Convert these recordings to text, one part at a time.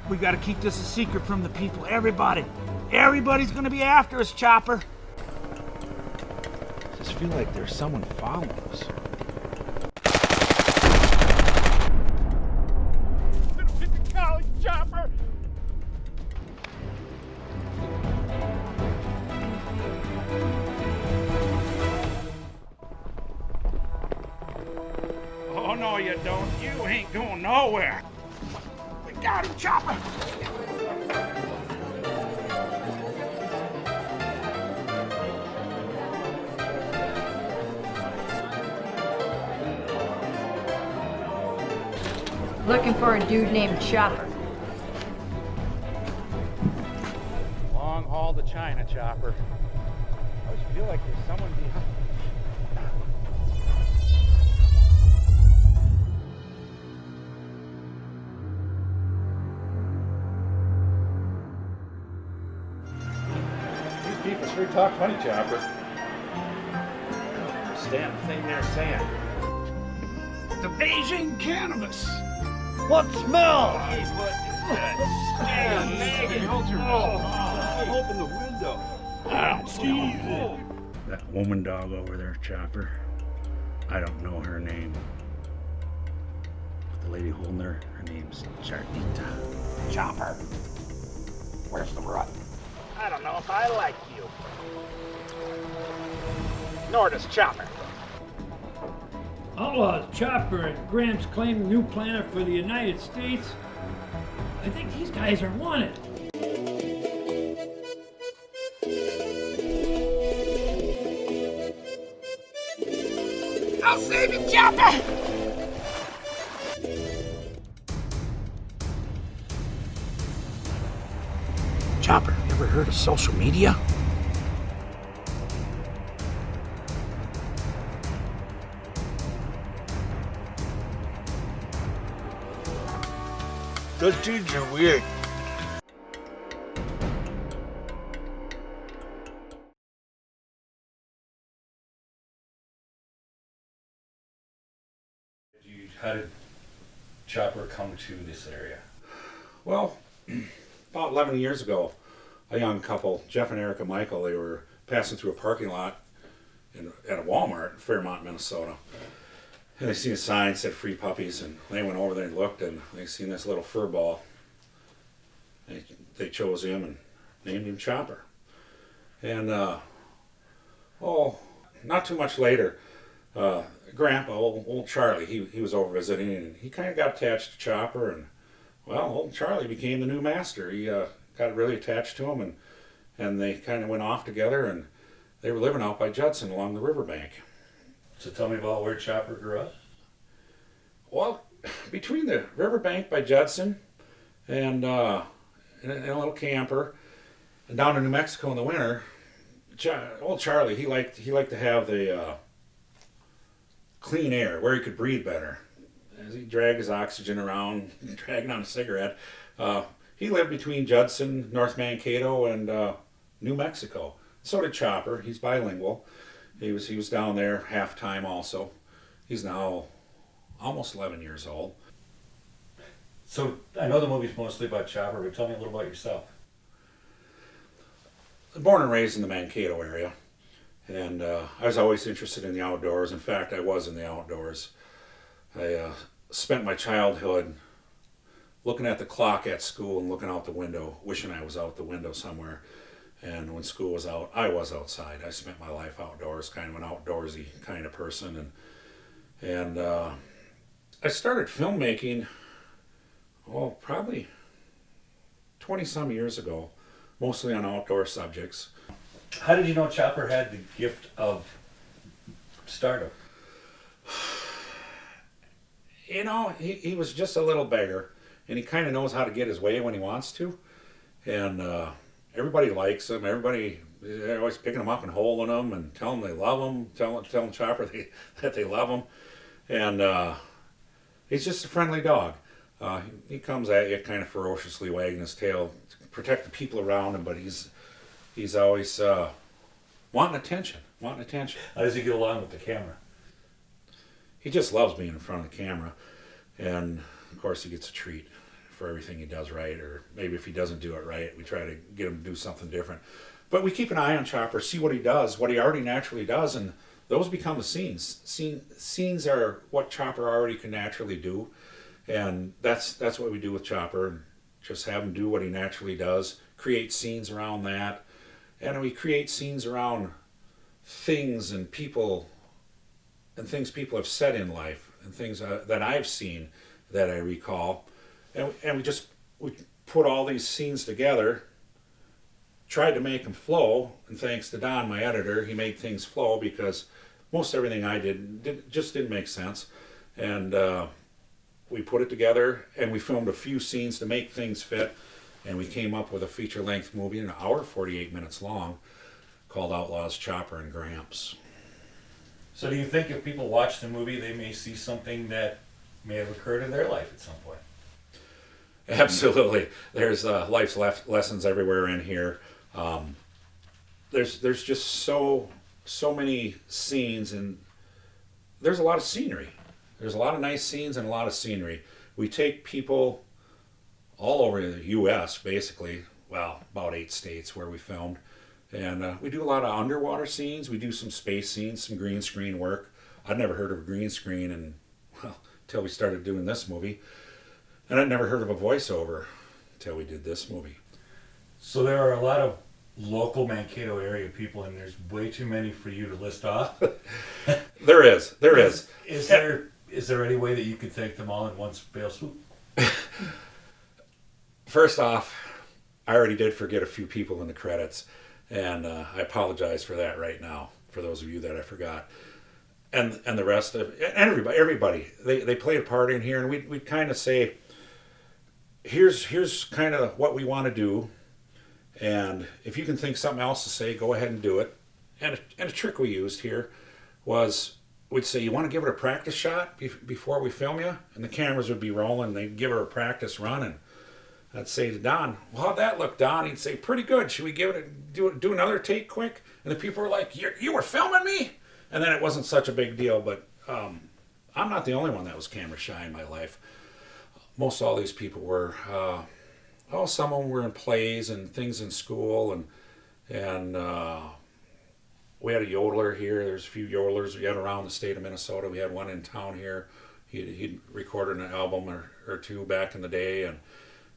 We gotta keep this a secret from the people. Everybody's gonna be after us, Chopper. I just feel like there's someone following us. Hit the college, Chopper! Oh, no, you don't. You ain't going nowhere. We got him, Chopper! Looking for a dude named Chopper. Long haul to China, Chopper. I just feel like there's someone behind. These people sure talk funny, Chopper. Stand the thing they're saying. The Beijing cannabis. What smell? Hey, what is that? Megan, open the window. I don't smell it. That woman dog over there, Chopper. I don't know her name. But the lady holding her name's Chartita. Chopper. Where's the rut? I don't know if I like you. Nor does Chopper. Outlaws Chopper and Gramps claim a new planet for the United States. I think these guys are wanted. I'll save you, Chopper! Chopper, you ever heard of social media? Those dudes are weird. How did Chopper come to this area? Well, about 11 years ago, a young couple, Jeff and Erica Michael, they were passing through a parking lot at a Walmart in Fairmont, Minnesota. And they seen a sign that said free puppies, and they went over there and looked, and they seen this little fur ball. They chose him and named him Chopper. And, not too much later, Grandpa, old Charlie, he was over visiting, and he kind of got attached to Chopper, and, well, old Charlie became the new master. He got really attached to him, and they kind of went off together, and they were living out by Judson along the riverbank. So tell me about where Chopper grew up. Well, between the riverbank by Judson and in a little camper, and down in New Mexico in the winter, old Charlie, he liked to have the clean air where he could breathe better. As he dragged his oxygen around, dragging on a cigarette, he lived between Judson, North Mankato, and New Mexico. So did Chopper. He's bilingual. He was down there half time also. He's now almost 11 years old. So I know the movie's mostly about Chopper, but tell me a little about yourself. Born and raised in the Mankato area, and I was always interested in the outdoors. In fact, I was in the outdoors. I spent my childhood looking at the clock at school and looking out the window, wishing I was out the window somewhere. And when school was out, I was outside. I spent my life outdoors, kind of an outdoorsy kind of person. And I started filmmaking, probably 20-some years ago, mostly on outdoor subjects. How did you know Chopper had the gift of stardom? You know, he was just a little beggar, and he kind of knows how to get his way when he wants to. And everybody likes him. They're always picking him up and holding him and telling him they love him, telling Chopper that they love him. And he's just a friendly dog. He comes at you kind of ferociously wagging his tail to protect the people around him, but he's always wanting attention. How does he get along with the camera? He just loves being in front of the camera. And, of course, he gets a treat for everything he does right, or maybe if he doesn't do it right, we try to get him to do something different. But we keep an eye on Chopper, see what he does, what he already naturally does, and those become the scenes. Scenes are what Chopper already can naturally do, and that's what we do with Chopper. Just have him do what he naturally does, create scenes around that, and we create scenes around things and people and things people have said in life and things that I've seen that I recall, and we put all these scenes together, tried to make them flow, and thanks to Don, my editor, he made things flow because most everything I did just didn't make sense, and we put it together and we filmed a few scenes to make things fit, and we came up with a feature-length movie, an hour 48 minutes long, called Outlaws Chopper and Gramps. So do you think if people watch the movie, they may see something that may have occurred in their life at some point? Absolutely. There's life's lessons everywhere in here. There's just so many scenes, and there's a lot of scenery. There's a lot of nice scenes and a lot of scenery. We take people all over the U.S., basically, well, about 8 states where we filmed. And we do a lot of underwater scenes. We do some space scenes, some green screen work. I'd never heard of a green screen until we started doing this movie. And I'd never heard of a voiceover until we did this movie. So there are a lot of local Mankato area people, and there's way too many for you to list off. There is. Is there any way that you could thank them all in one fell swoop? First off, I already did forget a few people in the credits. And I apologize for that right now, for those of you that I forgot. And the rest of everybody, they play a part in here, and we'd kind of say, here's kind of what we want to do, and if you can think something else to say, go ahead and do it. And a trick we used here was, we'd say, you want to give it a practice shot before we film you? And the cameras would be rolling, they'd give her a practice run, and I'd say to Don, well, how'd that look, Don? He'd say, pretty good. Should we do another take quick? And the people were like, you were filming me? And then it wasn't such a big deal, but I'm not the only one that was camera shy in my life. Most all these people were. Some of them were in plays and things in school, and we had a yodeler here. There's a few yodelers we had around the state of Minnesota. We had one in town here. He'd recorded an album or two back in the day,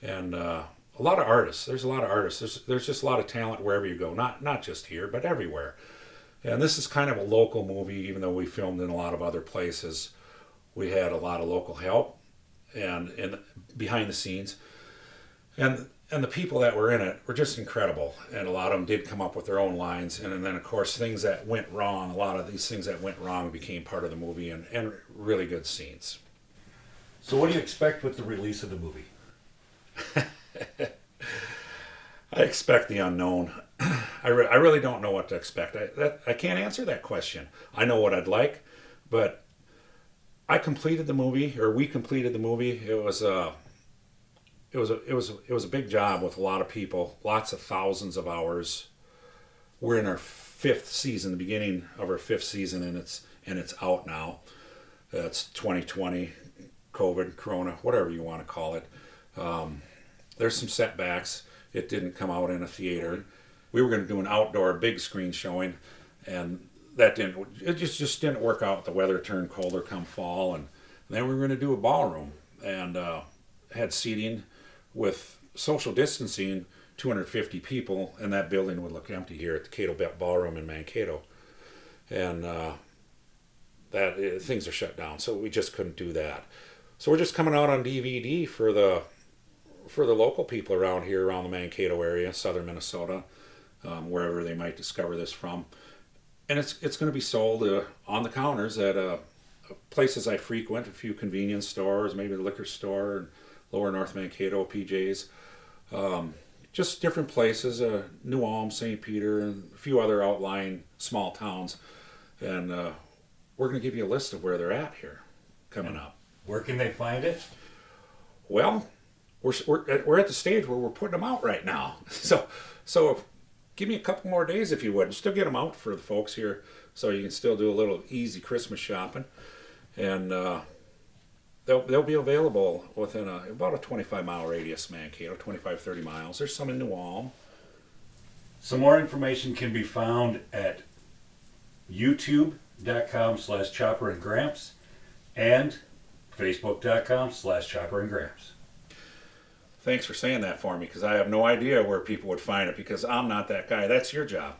and a lot of artists. There's a lot of artists. There's just a lot of talent wherever you go. Not just here, but everywhere. And this is kind of a local movie, even though we filmed in a lot of other places. We had a lot of local help and behind the scenes. And the people that were in it were just incredible. And a lot of them did come up with their own lines. And then, of course, things that went wrong, a lot of these things that went wrong became part of the movie, and really good scenes. So what do you expect with the release of the movie? I expect the unknown. I really don't know what to expect. I can't answer that question. I know what I'd like, but I completed the movie, or we completed the movie. It was a big job with a lot of people, lots of thousands of hours. We're in our 5th season, the beginning of our 5th season, and it's out now. It's 2020, COVID, Corona, whatever you want to call it. There's some setbacks. It didn't come out in a theater. We were going to do an outdoor big screen showing, and it just didn't work out. The weather turned colder come fall, and then we were going to do a ballroom, and had seating with social distancing, 250 people, and that building would look empty here at the Cato Ballroom in Mankato. And things are shut down, so we just couldn't do that. So we're just coming out on DVD for the local people around here, around the Mankato area, southern Minnesota, wherever they might discover this from. And it's going to be sold on the counters at places I frequent, a few convenience stores, maybe the liquor store, and lower North Mankato, PJ's. Just different places, New Ulm, St. Peter, and a few other outlying small towns. And we're going to give you a list of where they're at here coming up. Where can they find it? Well, we're at the stage where we're putting them out right now. So give me a couple more days if you would. Still get them out for the folks here, so you can still do a little easy Christmas shopping. And they'll be available within about a 25-mile radius, Mankato, 25, 30 miles. There's some in New Ulm. Some more information can be found at youtube.com/Chopper and Gramps and facebook.com/Chopper and Gramps. Thanks for saying that for me, because I have no idea where people would find it, because I'm not that guy. That's your job.